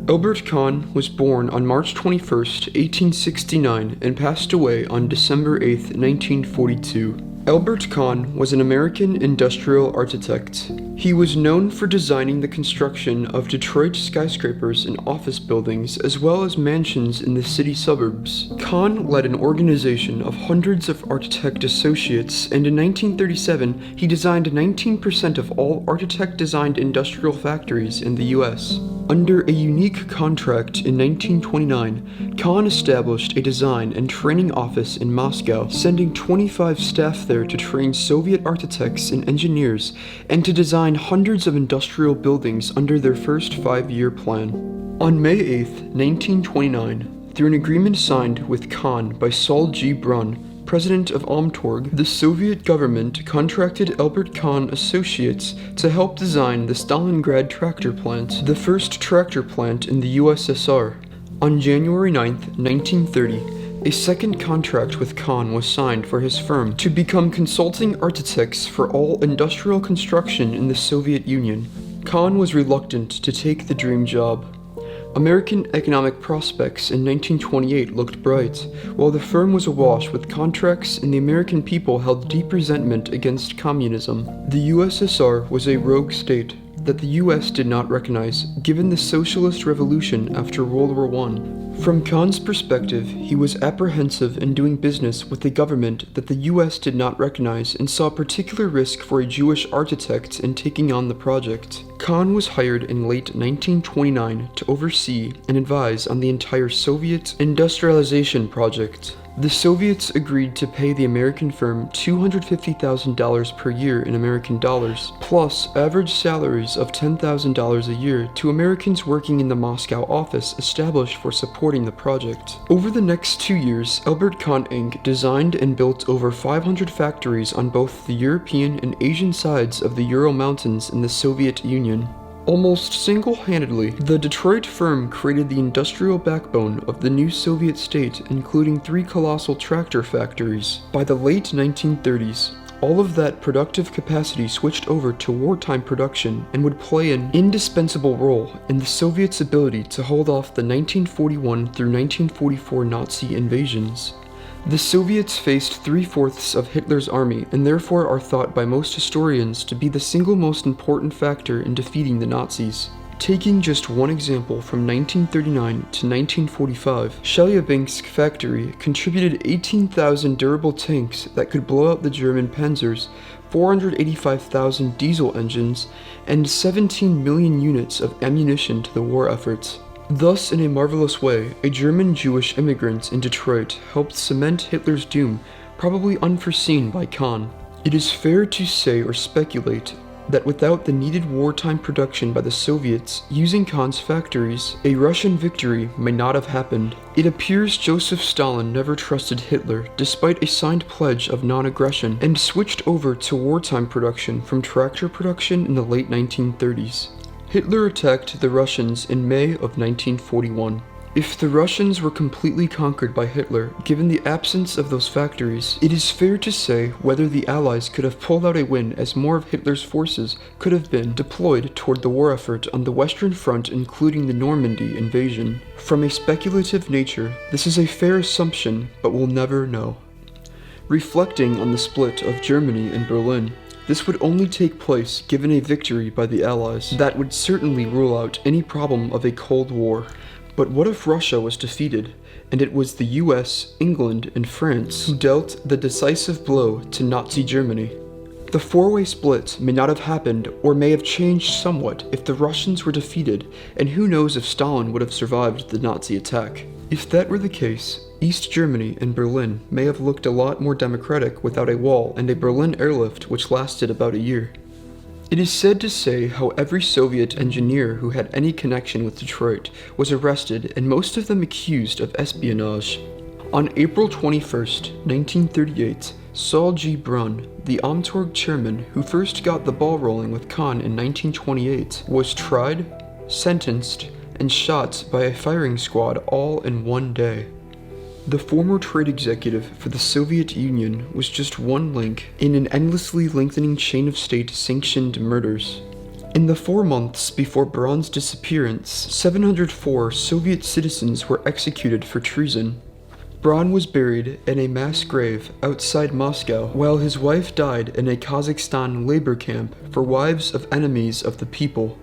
Albert Kahn was born on March 21, 1869 and passed away on December 8, 1942. Albert Kahn was an American industrial architect. He was known for designing the construction of Detroit skyscrapers and office buildings, as well as mansions in the city suburbs. Kahn led an organization of hundreds of architect associates, and in 1937, he designed 19% of all architect-designed industrial factories in the U.S. Under a unique contract in 1929, Kahn established a design and training office in Moscow, sending 25 staff there to train Soviet architects and engineers and to design hundreds of industrial buildings under their first 5-year plan. On May 8, 1929, through an agreement signed with Kahn by Saul G. Brunn, president of Amtorg, the Soviet government contracted Albert Kahn Associates to help design the Stalingrad tractor plant, the first tractor plant in the USSR. On January 9, 1930, a second contract with Kahn was signed for his firm to become consulting architects for all industrial construction in the Soviet Union. Kahn was reluctant to take the dream job. American economic prospects in 1928 looked bright, while the firm was awash with contracts and the American people held deep resentment against communism. The USSR was a rogue state that the US did not recognize, given the socialist revolution after World War I. From Kahn's perspective, he was apprehensive in doing business with a government that the US did not recognize and saw particular risk for a Jewish architect in taking on the project. Kahn was hired in late 1929 to oversee and advise on the entire Soviet industrialization project. The Soviets agreed to pay the American firm $250,000 per year in American dollars, plus average salaries of $10,000 a year to Americans working in the Moscow office established for supporting the project. Over the next 2 years, Albert Kahn Inc. designed and built over 500 factories on both the European and Asian sides of the Ural Mountains in the Soviet Union. Almost single-handedly, the Detroit firm created the industrial backbone of the new Soviet state, including 3 colossal tractor factories. By the late 1930s, all of that productive capacity switched over to wartime production and would play an indispensable role in the Soviets' ability to hold off the 1941 through 1944 Nazi invasions. The Soviets faced 3/4 of Hitler's army and therefore are thought by most historians to be the single most important factor in defeating the Nazis. Taking just one example from 1939 to 1945, Chelyabinsk factory contributed 18,000 durable tanks that could blow out the German panzers, 485,000 diesel engines, and 17 million units of ammunition to the war efforts. Thus, in a marvelous way, a German Jewish immigrant in Detroit helped cement Hitler's doom, probably unforeseen by Kahn. It is fair to say or speculate that without the needed wartime production by the Soviets using Kahn's factories, a Russian victory may not have happened. It appears Joseph Stalin never trusted Hitler, despite a signed pledge of non-aggression, and switched over to wartime production from tractor production in the late 1930s. Hitler attacked the Russians in May of 1941. If the Russians were completely conquered by Hitler, given the absence of those factories, it is fair to say whether the Allies could have pulled out a win as more of Hitler's forces could have been deployed toward the war effort on the Western Front, including the Normandy invasion. From a speculative nature, this is a fair assumption, but we'll never know. Reflecting on the split of Germany and Berlin, this would only take place given a victory by the Allies. That would certainly rule out any problem of a Cold War. But what if Russia was defeated, and it was the US, England, and France who dealt the decisive blow to Nazi Germany? The four-way split may not have happened or may have changed somewhat if the Russians were defeated, and who knows if Stalin would have survived the Nazi attack. If that were the case, East Germany and Berlin may have looked a lot more democratic without a wall and a Berlin airlift which lasted about a year. It is said to say how every Soviet engineer who had any connection with Detroit was arrested and most of them accused of espionage. On April 21, 1938, Saul G. Brunn, the Amtorg chairman who first got the ball rolling with Kahn in 1928, was tried, sentenced, and shot by a firing squad all in one day. The former trade executive for the Soviet Union was just one link in an endlessly lengthening chain of state-sanctioned murders. In the 4 months before Braun's disappearance, 704 Soviet citizens were executed for treason. Braun was buried in a mass grave outside Moscow, while his wife died in a Kazakhstan labor camp for wives of enemies of the people.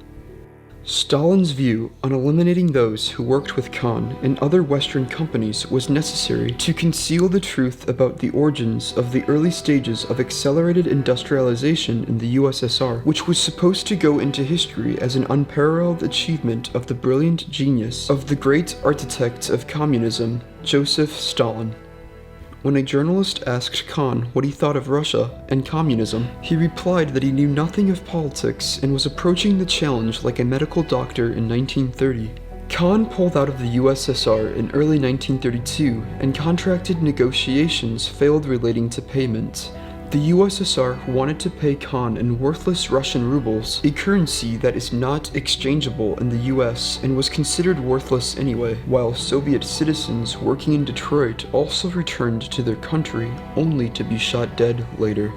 Stalin's view on eliminating those who worked with Kahn and other Western companies was necessary to conceal the truth about the origins of the early stages of accelerated industrialization in the USSR, which was supposed to go into history as an unparalleled achievement of the brilliant genius of the great architect of communism, Joseph Stalin. When a journalist asked Kahn what he thought of Russia and communism, he replied that he knew nothing of politics and was approaching the challenge like a medical doctor in 1930. Kahn pulled out of the USSR in early 1932, and contracted negotiations failed relating to payment. The USSR wanted to pay Kahn in worthless Russian rubles, a currency that is not exchangeable in the US and was considered worthless anyway, while Soviet citizens working in Detroit also returned to their country only to be shot dead later.